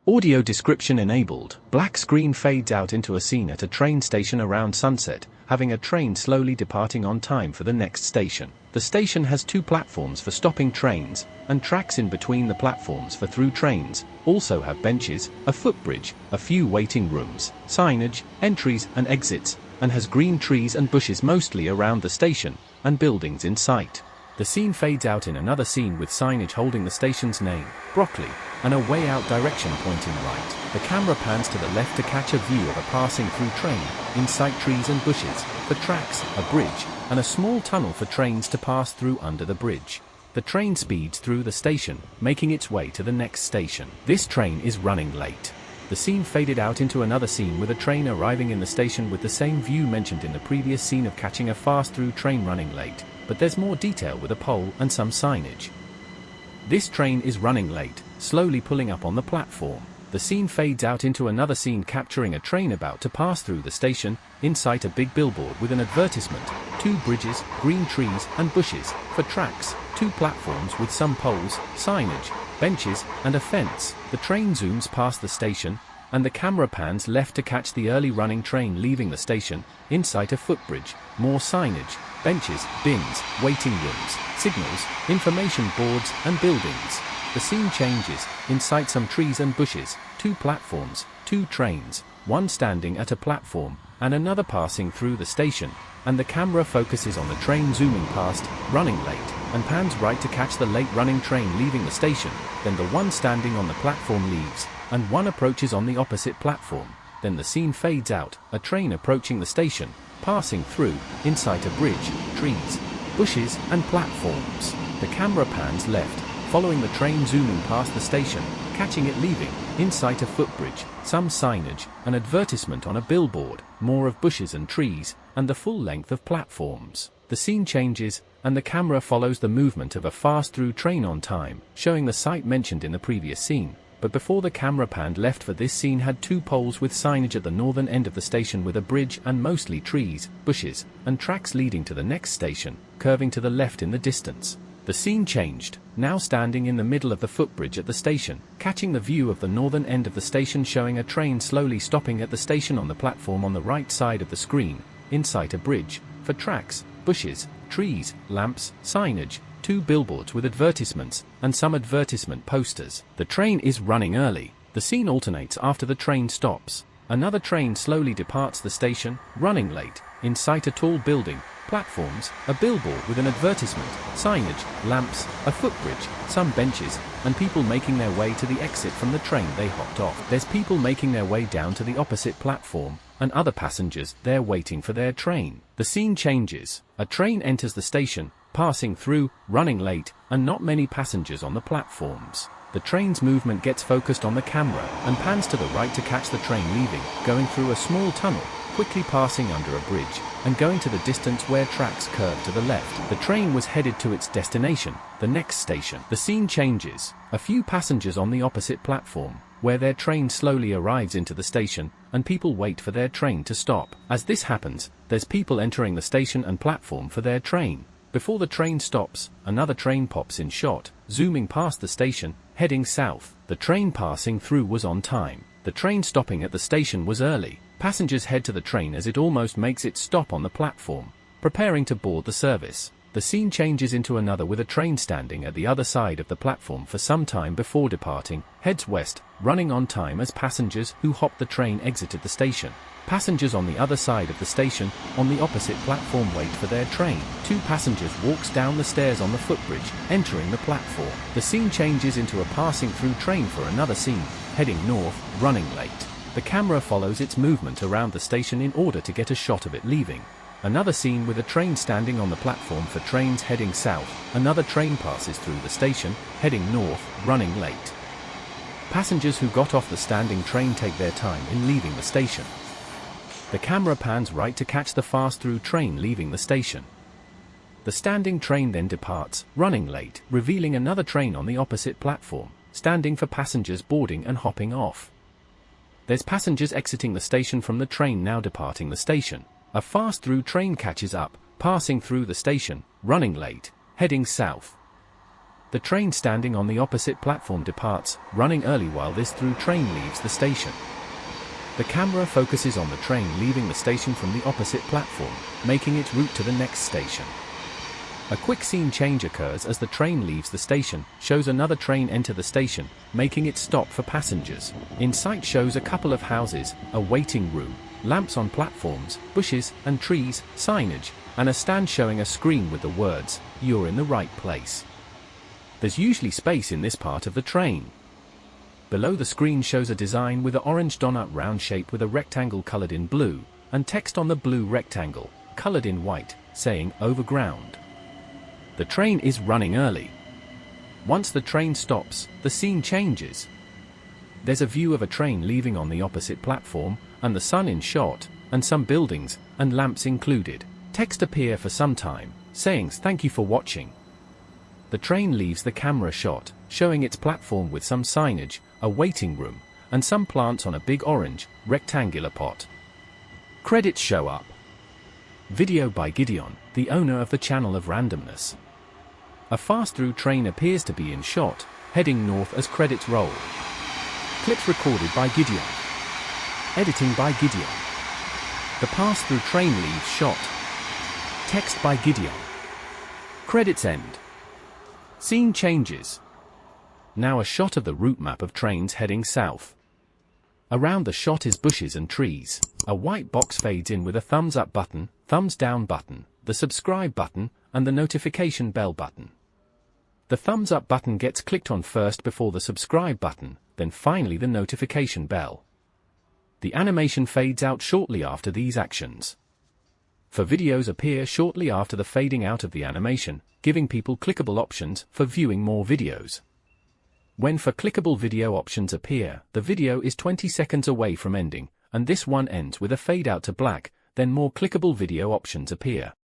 Audio description enabled. Black screen fades out into a scene at a train station around sunset, having a train slowly departing on time for the next station. The station has two platforms for stopping trains, and tracks in between the platforms for through trains, also have benches, a footbridge, a few waiting rooms, signage, entries and exits, and has green trees and bushes mostly around the station, and buildings in sight. The scene fades out in another scene with signage holding the station's name, Brockley, and a way out direction pointing right. The camera pans to the left to catch a view of a passing through train, in sight trees and bushes, for tracks, a bridge, and a small tunnel for trains to pass through under the bridge. The train speeds through the station, making its way to the next station. This train is running late. The scene faded out into another scene with a train arriving in the station with the same view mentioned in the previous scene of catching a fast-through train running late, but there's more detail with a pole and some signage. This train is running late, slowly pulling up on the platform. The scene fades out into another scene capturing a train about to pass through the station, in sight a big billboard with an advertisement, two bridges, green trees and bushes, for tracks, two platforms with some poles, signage, benches, and a fence. The train zooms past the station, and the camera pans left to catch the early running train leaving the station, in sight a footbridge, more signage, benches, bins, waiting rooms, signals, information boards and buildings. The scene changes, in sight some trees and bushes, two platforms, two trains, one standing at a platform, and another passing through the station, and the camera focuses on the train zooming past, running late, and pans right to catch the late running train leaving the station. Then the one standing on the platform leaves, and one approaches on the opposite platform. Then the scene fades out, a train approaching the station, passing through, in sight a bridge, trees, bushes and platforms. The camera pans left, following the train zooming past the station, catching it leaving, in sight a footbridge, some signage, an advertisement on a billboard, more of bushes and trees, and the full length of platforms. The scene changes, and the camera follows the movement of a fast-through train on time, showing the site mentioned in the previous scene. But before the camera panned left for this scene had two poles with signage at the northern end of the station with a bridge and mostly trees, bushes, and tracks leading to the next station, curving to the left in the distance. The scene changed, now standing in the middle of the footbridge at the station, catching the view of the northern end of the station showing a train slowly stopping at the station on the platform on the right side of the screen, in sight a bridge, for tracks, bushes, trees, lamps, signage, two billboards with advertisements, and some advertisement posters. The train is running early. The scene alternates after the train stops. Another train slowly departs the station, running late, in sight a tall building, platforms, a billboard with an advertisement, signage, lamps, a footbridge, some benches, and people making their way to the exit from the train they hopped off. There's people making their way down to the opposite platform, and other passengers there waiting for their train. The scene changes. A train enters the station, passing through, running late, and not many passengers on the platforms. The train's movement gets focused on the camera, and pans to the right to catch the train leaving, going through a small tunnel, quickly passing under a bridge, and going to the distance where tracks curve to the left. The train was headed to its destination, the next station. The scene changes. A few passengers on the opposite platform, where their train slowly arrives into the station, and people wait for their train to stop. As this happens, there's people entering the station and platform for their train. Before the train stops, another train pops in shot, zooming past the station, heading south. The train passing through was on time. The train stopping at the station was early. Passengers head to the train as it almost makes its stop on the platform, preparing to board the service. The scene changes into another with a train standing at the other side of the platform for some time before departing, heads west, running on time as passengers who hop the train exited the station. Passengers on the other side of the station, on the opposite platform wait for their train. Two passengers walks down the stairs on the footbridge, entering the platform. The scene changes into a passing through train for another scene, heading north, running late. The camera follows its movement around the station in order to get a shot of it leaving. Another scene with a train standing on the platform for trains heading south. Another train passes through the station, heading north, running late. Passengers who got off the standing train take their time in leaving the station. The camera pans right to catch the fast-through train leaving the station. The standing train then departs, running late, revealing another train on the opposite platform, standing for passengers boarding and hopping off. There's passengers exiting the station from the train now departing the station. A fast-through train catches up, passing through the station, running late, heading south. The train standing on the opposite platform departs, running early while this through train leaves the station. The camera focuses on the train leaving the station from the opposite platform, making its route to the next station. A quick scene change occurs as the train leaves the station, shows another train enter the station, making it stop for passengers. In sight shows a couple of houses, a waiting room, lamps on platforms, bushes and trees, signage, and a stand showing a screen with the words, "You're in the right place." There's usually space in this part of the train. Below the screen shows a design with an orange donut round shape with a rectangle colored in blue, and text on the blue rectangle, colored in white, saying "Overground." The train is running early. Once the train stops, the scene changes. There's a view of a train leaving on the opposite platform, and the sun in shot, and some buildings, and lamps included. Text appear for some time, saying "Thank you for watching." The train leaves the camera shot, showing its platform with some signage, a waiting room, and some plants on a big orange, rectangular pot. Credits show up. Video by Gideon, the owner of the channel of randomness. A fast-through train appears to be in shot, heading north as credits roll. Clips recorded by Gideon. Editing by Gideon. The pass-through train leaves shot. Text by Gideon. Credits end. Scene changes. Now a shot of the route map of trains heading south. Around the shot is bushes and trees. A white box fades in with a thumbs up button, thumbs down button, the subscribe button, and the notification bell button. The thumbs up button gets clicked on first before the subscribe button, then finally the notification bell. The animation fades out shortly after these actions. For videos appear shortly after the fading out of the animation, giving people clickable options for viewing more videos. When for clickable video options appear, the video is 20 seconds away from ending, and this one ends with a fade out to black, then more clickable video options appear.